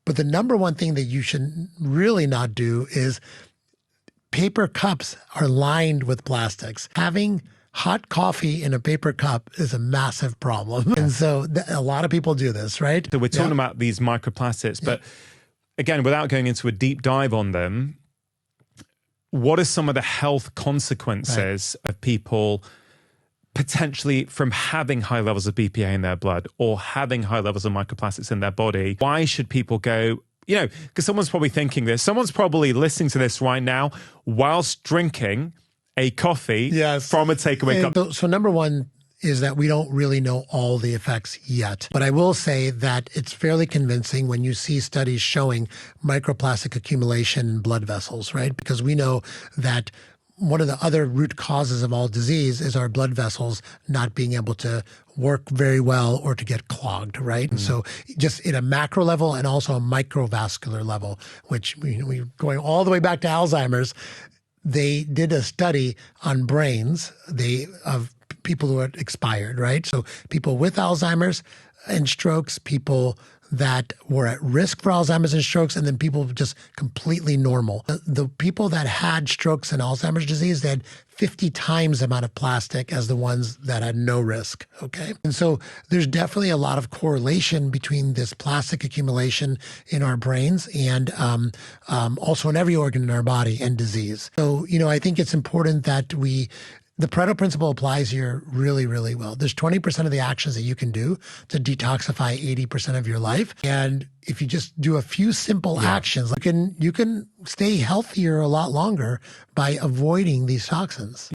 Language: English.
But the number one thing that you should really not do is paper cups are lined with plastics. Having hot coffee in a paper cup is a massive problem. And so a lot of people do this, right? So we're talking about these microplastics, but again, without going into a deep dive on them, what are some of the health consequences of people potentially from having high levels of BPA in their blood or having high levels of microplastics in their body? Why should people go, you know, because someone's probably thinking this, someone's probably listening to this right now whilst drinking a coffee from a takeaway cup. So number one is that we don't really know all the effects yet. But I will say that it's fairly convincing when you see studies showing microplastic accumulation in blood vessels, right? Because we know that one of the other root causes of all disease is our blood vessels not being able to work very well or to get clogged, right? And so just at a macro level and also a microvascular level, which we're going all the way back to Alzheimer's, they did a study on brains of people who had expired, right? So people with Alzheimer's and strokes, people that were at risk for Alzheimer's and strokes, and then people just completely normal. The people that had strokes and Alzheimer's disease, they had 50 times the amount of plastic as the ones that had no risk, okay? And so there's definitely a lot of correlation between this plastic accumulation in our brains and also in every organ in our body and disease. So, I think it's important that the Pareto principle applies here really, really well. There's 20% of the actions that you can do to detoxify 80% of your life. And if you just do a few simple actions, you can stay healthier a lot longer by avoiding these toxins.